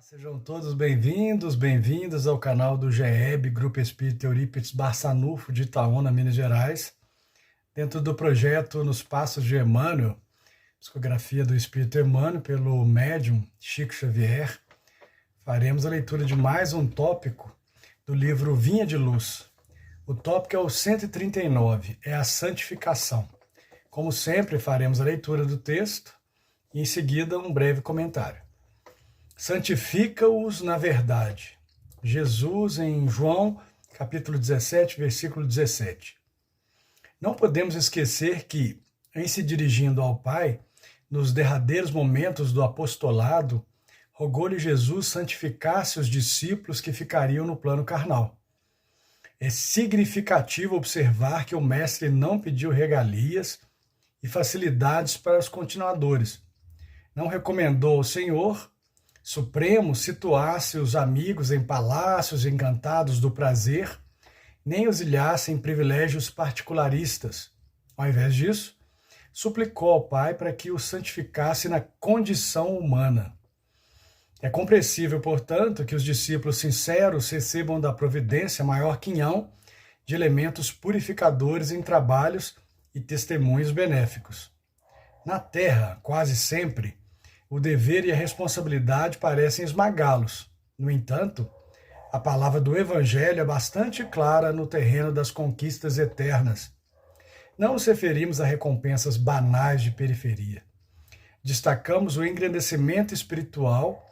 Sejam todos bem-vindos ao canal do GEB, Grupo Espírita Eurípides Barçanufo de Itaúna, Minas Gerais. Dentro do projeto Nos Passos de Emmanuel, psicografia do Espírito Emmanuel pelo médium Chico Xavier, faremos a leitura de mais um tópico do livro Vinha de Luz. O tópico é o 139, é a santificação. Como sempre, faremos a leitura do texto e em seguida um breve comentário. Santifica-os na verdade. Jesus em João, capítulo 17, versículo 17. Não podemos esquecer que, em se dirigindo ao Pai, nos derradeiros momentos do apostolado, rogou-lhe Jesus santificasse os discípulos que ficariam no plano carnal. É significativo observar que o Mestre não pediu regalias e facilidades para os continuadores. Não recomendou ao Senhor Supremo situasse os amigos em palácios encantados do prazer, nem os ilhasse em privilégios particularistas. Ao invés disso, suplicou ao Pai para que o santificasse na condição humana. É compreensível, portanto, que os discípulos sinceros recebam da providência maior quinhão de elementos purificadores em trabalhos e testemunhos benéficos. Na terra, quase sempre, o dever e a responsabilidade parecem esmagá-los. No entanto, a palavra do Evangelho é bastante clara no terreno das conquistas eternas. Não nos referimos a recompensas banais de periferia. Destacamos o engrandecimento espiritual,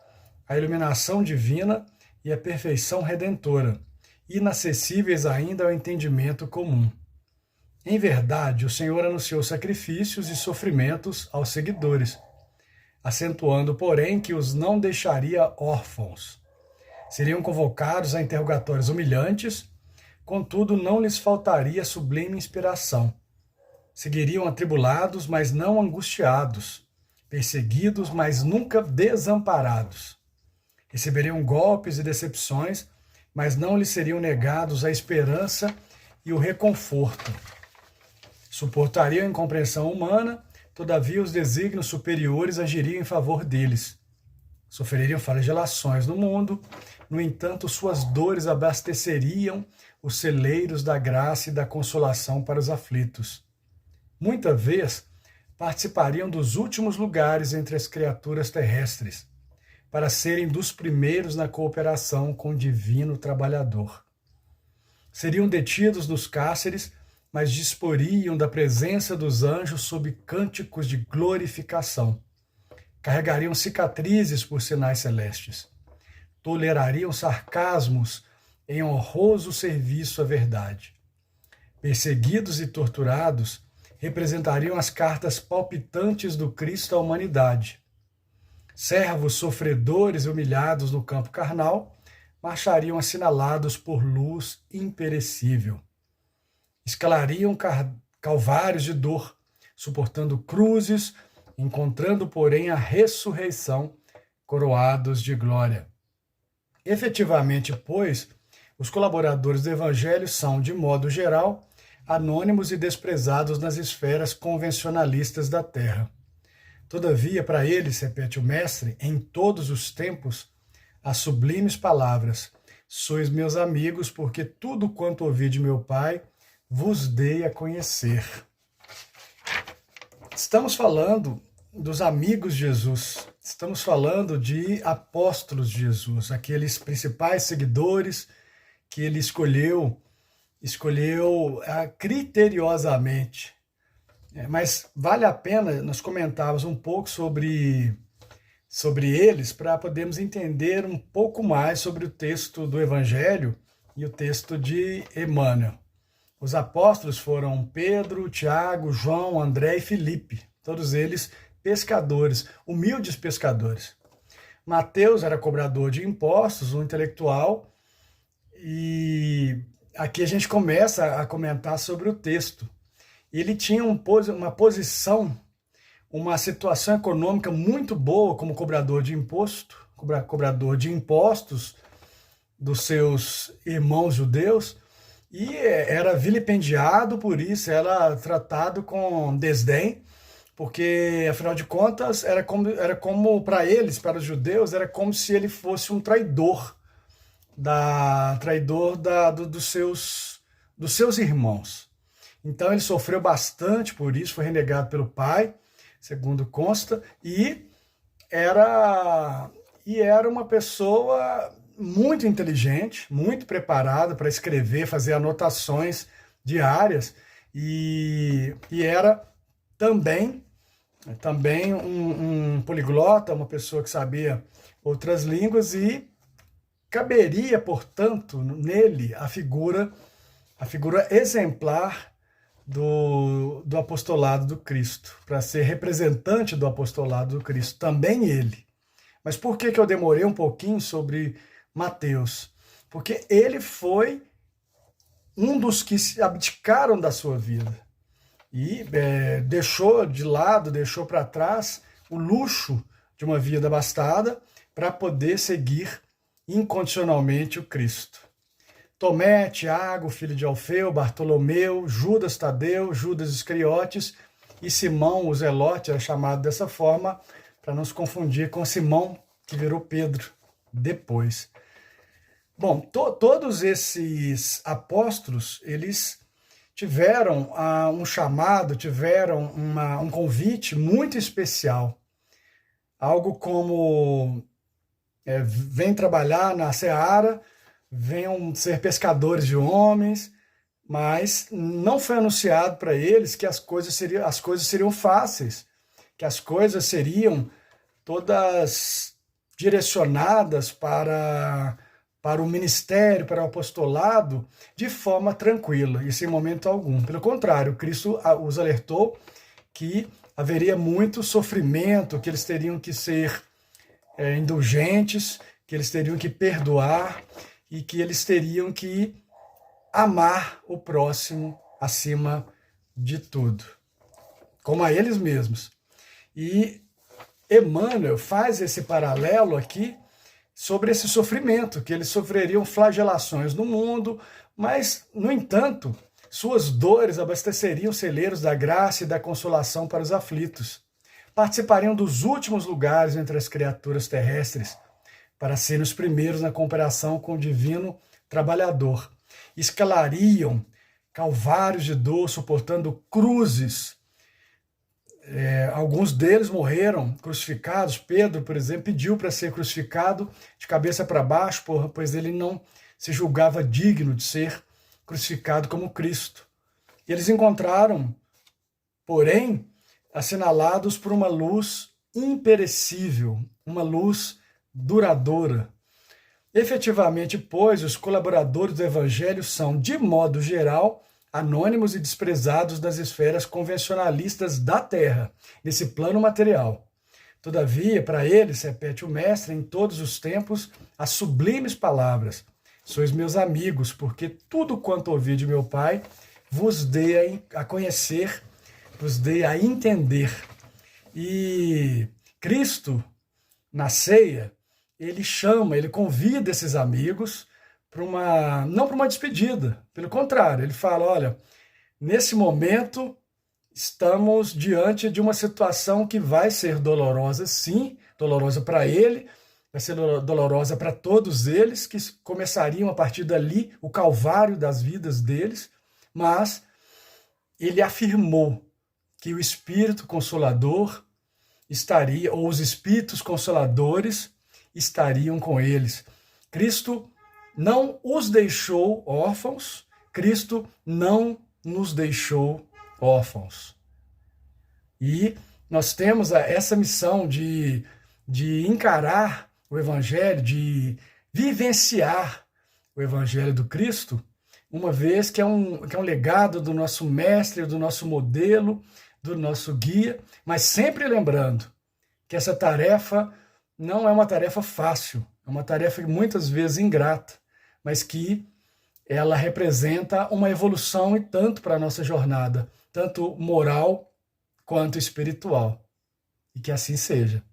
a iluminação divina e a perfeição redentora, inacessíveis ainda ao entendimento comum. Em verdade, o Senhor anunciou sacrifícios e sofrimentos aos seguidores, acentuando, porém, que os não deixaria órfãos. Seriam convocados a interrogatórios humilhantes, contudo não lhes faltaria sublime inspiração. Seguiriam atribulados, mas não angustiados, perseguidos, mas nunca desamparados. Receberiam golpes e decepções, mas não lhes seriam negados a esperança e o reconforto. Suportariam a incompreensão humana, todavia os desígnios superiores agiriam em favor deles. Sofreriam flagelações no mundo, no entanto suas dores abasteceriam os celeiros da graça e da consolação para os aflitos. Muita vez participariam dos últimos lugares entre as criaturas terrestres, para serem dos primeiros na cooperação com o divino trabalhador. Seriam detidos nos cárceres, mas disporiam da presença dos anjos sob cânticos de glorificação. Carregariam cicatrizes por sinais celestes. Tolerariam sarcasmos em honroso serviço à verdade. Perseguidos e torturados, representariam as cartas palpitantes do Cristo à humanidade. Servos sofredores e humilhados no campo carnal, marchariam assinalados por luz imperecível. Escalariam calvários de dor, suportando cruzes, encontrando, porém, a ressurreição, coroados de glória. Efetivamente, pois, os colaboradores do Evangelho são, de modo geral, anônimos e desprezados nas esferas convencionalistas da terra. Todavia, para eles, repete o Mestre, em todos os tempos, as sublimes palavras: sois meus amigos, porque tudo quanto ouvi de meu Pai vos dei a conhecer. Estamos falando dos amigos de Jesus, estamos falando de apóstolos de Jesus, aqueles principais seguidores que ele escolheu criteriosamente. Mas vale a pena nós comentarmos um pouco sobre eles para podermos entender um pouco mais sobre o texto do Evangelho e o texto de Emmanuel. Os apóstolos foram Pedro, Tiago, João, André e Filipe, todos eles pescadores, humildes pescadores. Mateus era cobrador de impostos, um intelectual, e aqui a gente começa a comentar sobre o texto. Ele tinha uma posição, uma situação econômica muito boa como cobrador de impostos dos seus irmãos judeus, e era vilipendiado por isso, era tratado com desdém, porque, afinal de contas, era como para eles, para os judeus, era como se ele fosse um traidor, dos seus irmãos. Então ele sofreu bastante por isso, foi renegado pelo pai, segundo consta, era, e era uma pessoa muito inteligente, muito preparada para escrever, fazer anotações diárias, e era também um poliglota, uma pessoa que sabia outras línguas, e caberia, portanto, nele a figura exemplar do apostolado do Cristo, para ser representante do apostolado do Cristo, também ele. Mas por que eu demorei um pouquinho sobre Mateus? Porque ele foi um dos que se abdicaram da sua vida e deixou de lado, deixou para trás o luxo de uma vida abastada para poder seguir incondicionalmente o Cristo. Tomé, Tiago, filho de Alfeu, Bartolomeu, Judas Tadeu, Judas Iscariotes e Simão, o Zelote, é chamado dessa forma para não se confundir com Simão, que virou Pedro depois. Bom, todos esses apóstolos, eles tiveram um chamado, tiveram um convite muito especial. Algo como vem trabalhar na seara, venham ser pescadores de homens, mas não foi anunciado para eles que as coisas seriam fáceis, que as coisas seriam todas direcionadas para o ministério, para o apostolado, de forma tranquila e sem momento algum. Pelo contrário, Cristo os alertou que haveria muito sofrimento, que eles teriam que ser indulgentes, que eles teriam que perdoar e que eles teriam que amar o próximo acima de tudo, como a eles mesmos. E Emmanuel faz esse paralelo aqui sobre esse sofrimento, que eles sofreriam flagelações no mundo, mas, no entanto, suas dores abasteceriam celeiros da graça e da consolação para os aflitos. Participariam dos últimos lugares entre as criaturas terrestres, para serem os primeiros na comparação com o divino trabalhador. Escalariam calvários de dor, suportando cruzes. Alguns deles morreram crucificados. Pedro, por exemplo, pediu para ser crucificado de cabeça para baixo, pois ele não se julgava digno de ser crucificado como Cristo. E eles encontraram, porém, assinalados por uma luz imperecível, uma luz duradoura. Efetivamente, pois, os colaboradores do Evangelho são, de modo geral, anônimos e desprezados das esferas convencionalistas da Terra, nesse plano material. Todavia, para eles, repete o Mestre em todos os tempos, as sublimes palavras: sois meus amigos, porque tudo quanto ouvi de meu Pai vos dei a conhecer, vos dei a entender. E Cristo, na ceia, ele convida esses amigos não para uma despedida, pelo contrário, ele fala: olha, nesse momento estamos diante de uma situação que vai ser dolorosa, sim, dolorosa para ele, vai ser dolorosa para todos eles, que começariam a partir dali o calvário das vidas deles, mas ele afirmou que o Espírito Consolador estaria, ou os Espíritos Consoladores estariam com eles. Cristo não os deixou órfãos, Cristo não nos deixou órfãos. E nós temos essa missão de encarar o Evangelho, de vivenciar o Evangelho do Cristo, uma vez que é um legado do nosso mestre, do nosso modelo, do nosso guia, mas sempre lembrando que essa tarefa não é uma tarefa fácil, é uma tarefa muitas vezes ingrata, mas que ela representa uma evolução e tanto para a nossa jornada, tanto moral quanto espiritual. E que assim seja.